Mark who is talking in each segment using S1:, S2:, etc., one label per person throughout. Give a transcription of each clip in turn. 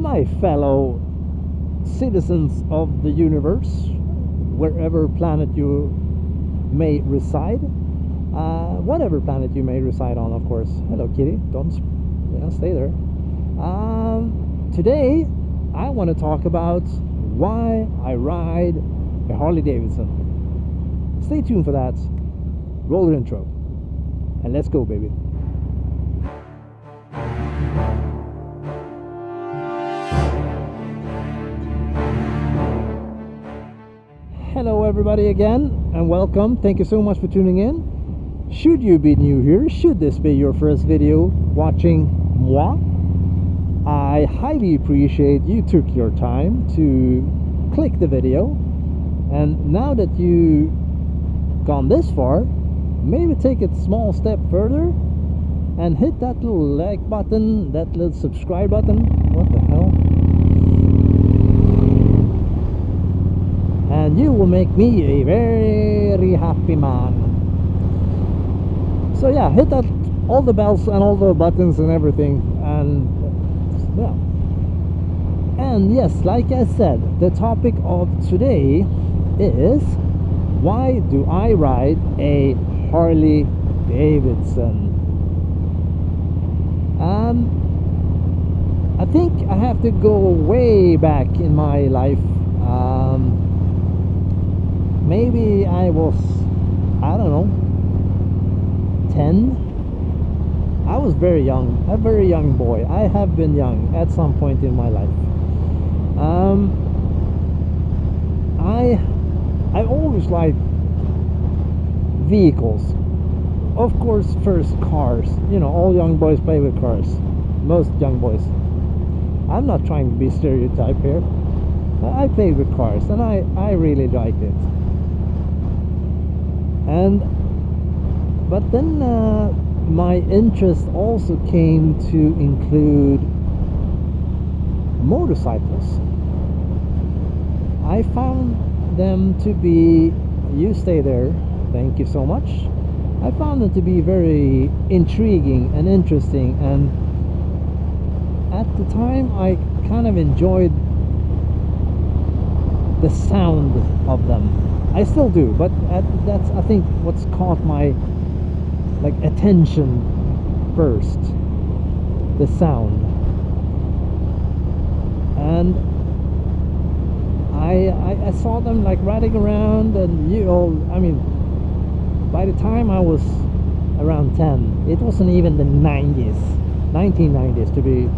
S1: my fellow citizens of the universe, wherever planet you may reside, whatever planet you may reside on, of course. Hello, kitty. Don't stay there. Today I want to talk about why I ride a Harley Davidson. Stay tuned for that. Roll the intro and let's go, baby. Hello everybody again, and welcome. Thank you so much for tuning in. Should you be new here, should this be your first video watching moi, I highly appreciate you took your time to click the video. And now that you gone this far, maybe take a small step further and hit that little like button, that little subscribe button. What the hell? And you will make me a very happy man. So yeah, hit that, all the bells and all the buttons and everything, and yeah. And yes, like I said, the topic of today is, why do I ride a Harley Davidson? I think I have to go way back in my life. Maybe I was, I don't know, 10. I was very young, a very young boy. I have been young at some point in my life. I always liked vehicles. Of course, first cars. You know, all young boys play with cars. Most young boys. I'm not trying to be stereotype here. I played with cars and I really liked it. But then my interest also came to include motorcycles. I found them to be, you stay there, thank you so much. I found them to be very intriguing and interesting, and at the time I kind of enjoyed the sound of them. I still do, but that's, I think, what's caught my attention first, the sound. And I saw them riding around, and I mean, by the time I was around 10, it wasn't even the 1990s to be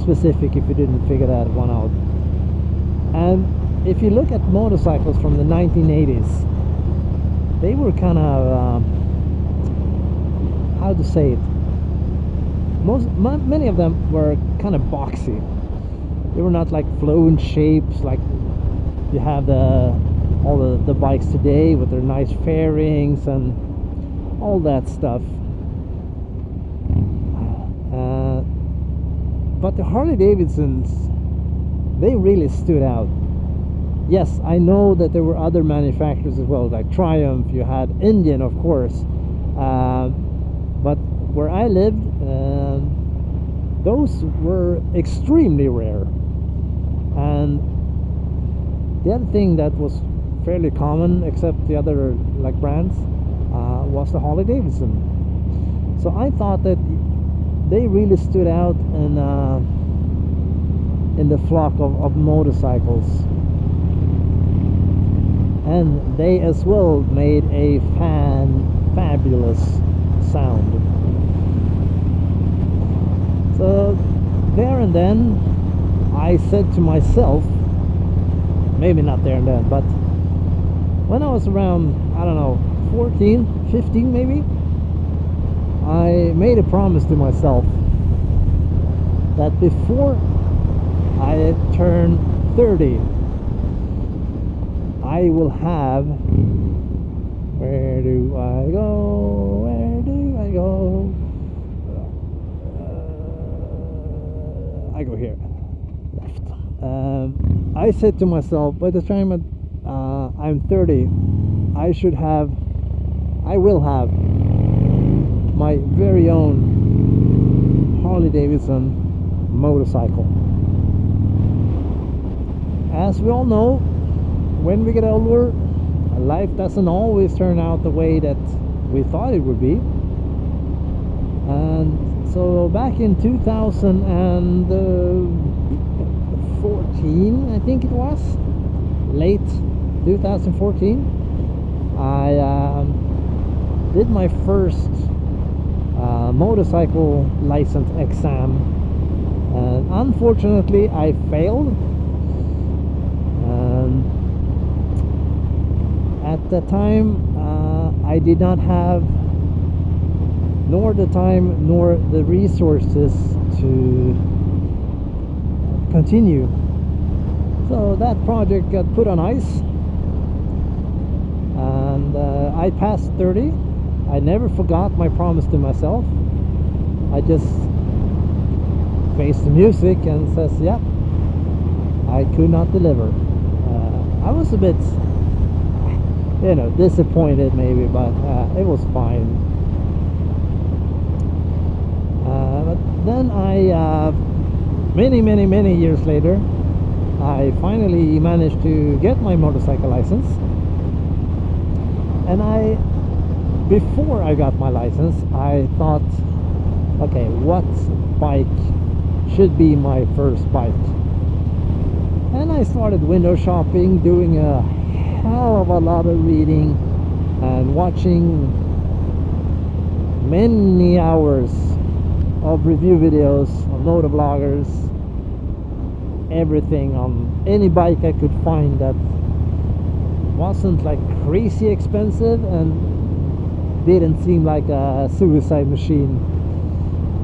S1: specific, if you didn't figure that one out. And if you look at motorcycles from the 1980s, they were kind of, how to say it, many of them were kind of boxy. They were not like flown shapes like you have all the bikes today with their nice fairings and all that stuff. But the Harley Davidsons, they really stood out. Yes, I know that there were other manufacturers as well, like Triumph, you had Indian, of course, but where I lived, those were extremely rare. And the other thing that was fairly common, except the other brands, was the Harley Davidson. So I thought that they really stood out in the flock of motorcycles. And they as well made a fabulous sound. So there and then I said to myself, maybe not there and then, but when I was around, I don't know, 14, 15 maybe, I made a promise to myself that before I turn 30, I will have, where do I go, where do I go, I go here, left. I said to myself, by the time I'm 30, I will have my very own Harley Davidson motorcycle. as we all know, when we get older, life doesn't always turn out the way that we thought it would be. And so back in 2014, I think it was, late 2014, I did my first motorcycle license exam, and unfortunately I failed. At the time, I did not have nor the time nor the resources to continue, so that project got put on ice, and I passed 30. I never forgot my promise to myself. I just faced the music and says, yeah, I could not deliver. I was a bit, disappointed maybe, but it was fine. But then many years later, I finally managed to get my motorcycle license. And before I got my license, I thought, okay, what bike should be my first bike? And I started window shopping, doing a hell of a lot of reading and watching many hours of review videos of motovloggers, everything on any bike I could find that wasn't like crazy expensive and didn't seem like a suicide machine.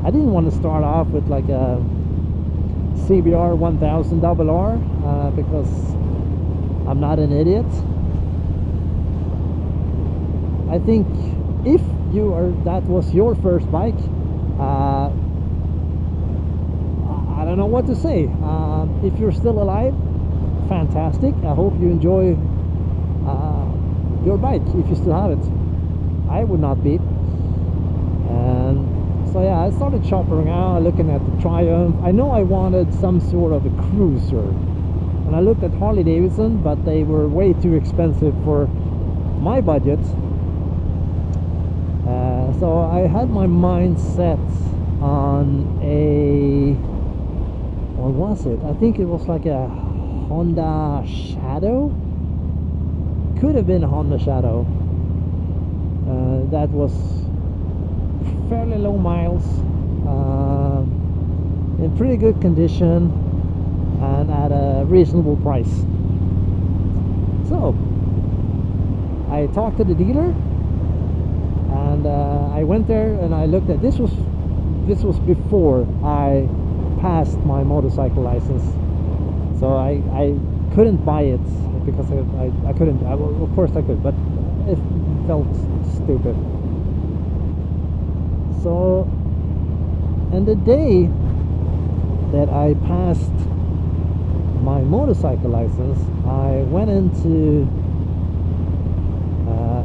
S1: I didn't want to start off with like a CBR 1000 RR because I'm not an idiot. I think if that was your first bike, I don't know what to say. If you're still alive, fantastic. I hope you enjoy your bike if you still have it. I would not be. And so yeah, I started shopping around, looking at the Triumph. I know I wanted some sort of a cruiser, and I looked at Harley Davidson, but they were way too expensive for my budget. So I had my mind set on what was it? I think it was like a Honda Shadow. Could have been a Honda Shadow. That was fairly low miles, in pretty good condition, and at a reasonable price. So I talked to the dealer, and I went there and I looked at this was before I passed my motorcycle license, so I couldn't buy it because I couldn't. Of course I could, but it felt stupid. So, and the day that I passed my motorcycle license, I went into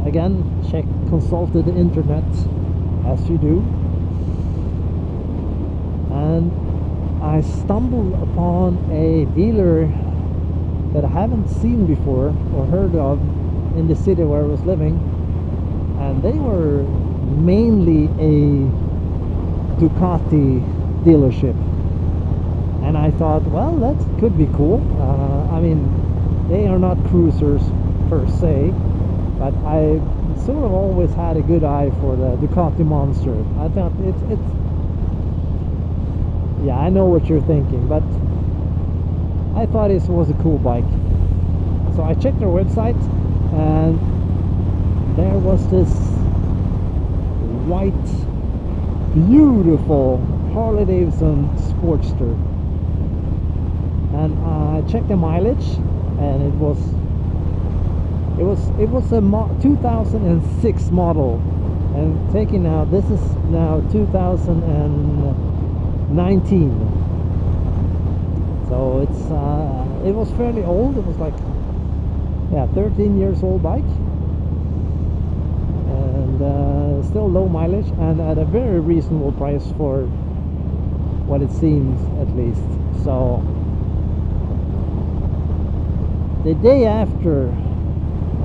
S1: again, consulted the internet as you do, and I stumbled upon a dealer that I haven't seen before or heard of in the city where I was living, and they were mainly a Ducati dealership. And I thought, well, that could be cool. I mean, they are not cruisers per se, but I sort of always had a good eye for the Ducati Monster. I thought it's yeah, I know what you're thinking, but I thought this was a cool bike. So I checked their website, and there was this white, beautiful Harley Davidson Sportster, and I checked the mileage, and it was a 2006 model, and taking now, this is now 2019, so it was fairly old. It was like, yeah, 13 years old bike, and still low mileage, and at a very reasonable price for what it seems, at least. So the day after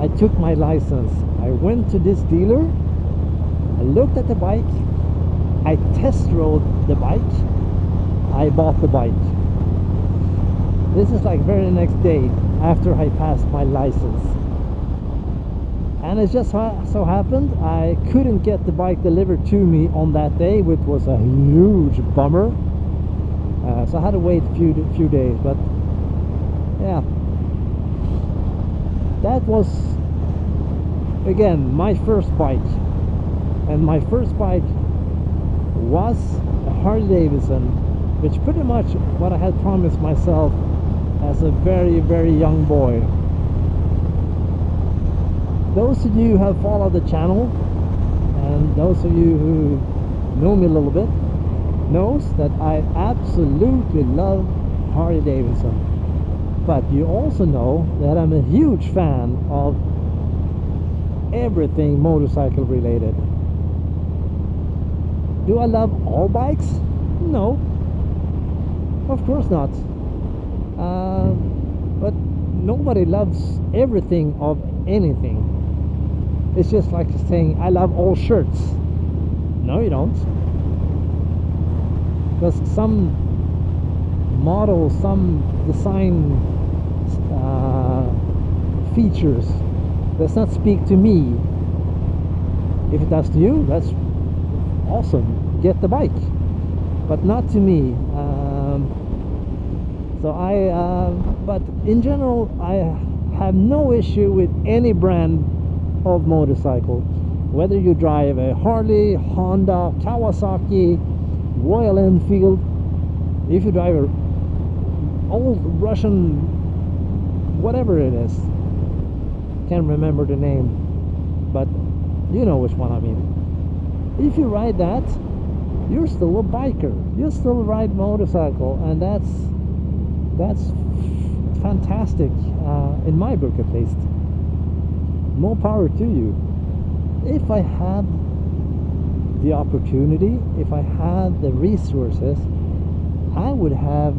S1: I took my license, I went to this dealer, I looked at the bike, I test rode the bike, I bought the bike. This is like very next day after I passed my license. And it just so happened I couldn't get the bike delivered to me on that day, which was a huge bummer. So I had to wait a few days, but yeah, that was again my first bike. And my first bike was a Harley Davidson, which pretty much what I had promised myself as a very, very young boy. Those of you who have followed the channel, and those of you who know me a little bit, knows that I absolutely love Harley Davidson. But you also know that I'm a huge fan of everything motorcycle related. Do I love all bikes? No, of course not. But nobody loves everything of anything. It's just like saying I love all shirts. No, you don't. Because some models, some design features does not speak to me. If it does to you, that's awesome, get the bike, but not to me. But in general, I have no issue with any brand of motorcycle, whether you drive a Harley, Honda, Kawasaki, Royal Enfield, if you drive a old Russian, whatever it is, can't remember the name, but you know which one I mean. If you ride that, you're still a biker, you still ride motorcycle, and that's fantastic, in my book at least. More power to you. If I had the opportunity, if I had the resources, I would have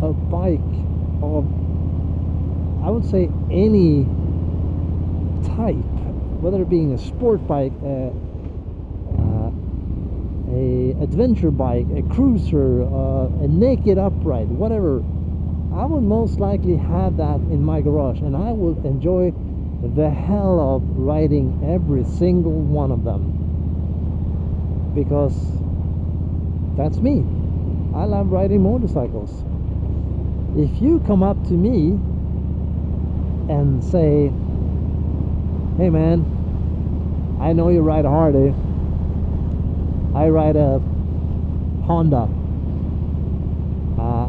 S1: a bike of, I would say, any type, whether it being a sport bike, a adventure bike, a cruiser, a naked upright, whatever. I would most likely have that in my garage, and I would enjoy the hell of riding every single one of them, because that's me. I love riding motorcycles. If you come up to me and say, hey man, I know you ride a Harley, I ride a Honda,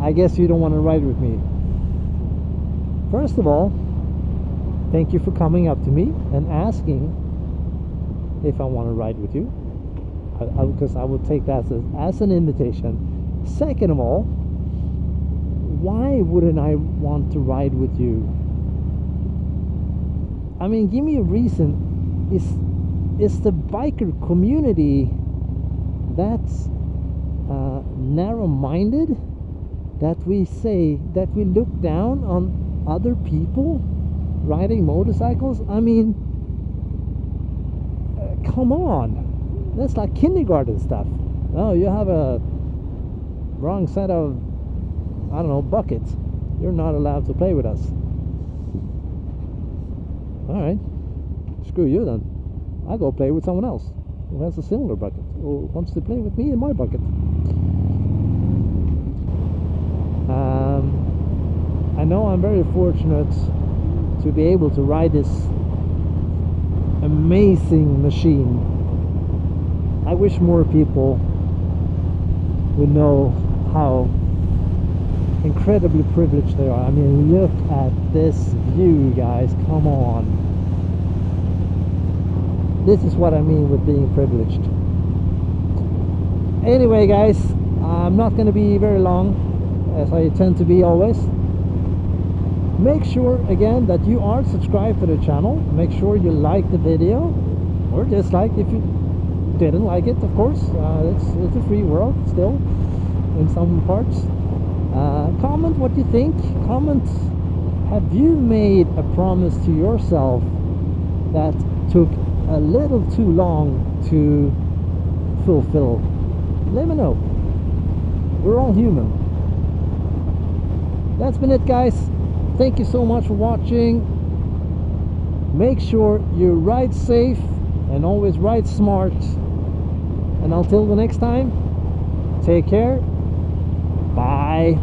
S1: I guess you don't want to ride with me. First of all, thank you for coming up to me and asking if I want to ride with you, because I would take that as an invitation. Second of all, why wouldn't I want to ride with you? I mean, give me a reason. Is the biker community that's narrow-minded, that we say that we look down on other people riding motorcycles? I mean, come on, that's like kindergarten stuff. Oh, you have a wrong set of, I don't know, buckets, you're not allowed to play with us. All right, screw you then. I go play with someone else who has a similar bucket, or wants to play with me in my bucket. I know I'm very fortunate to be able to ride this amazing machine. I wish more people would know how incredibly privileged they are. I mean, look at this view, guys, come on. This is what I mean with being privileged. Anyway, guys, I'm not going to be very long, as I tend to be always. Make sure again that you are subscribed to the channel. Make sure you like the video, or dislike if you didn't like it, of course. It's a free world still in some parts. Comment what you think. Comment Have you made a promise to yourself that took a little too long to fulfill? Let me know. We're all human. That's been it, guys. Thank you so much for watching. Make sure you ride safe and always ride smart. And until the next time, take care. Bye.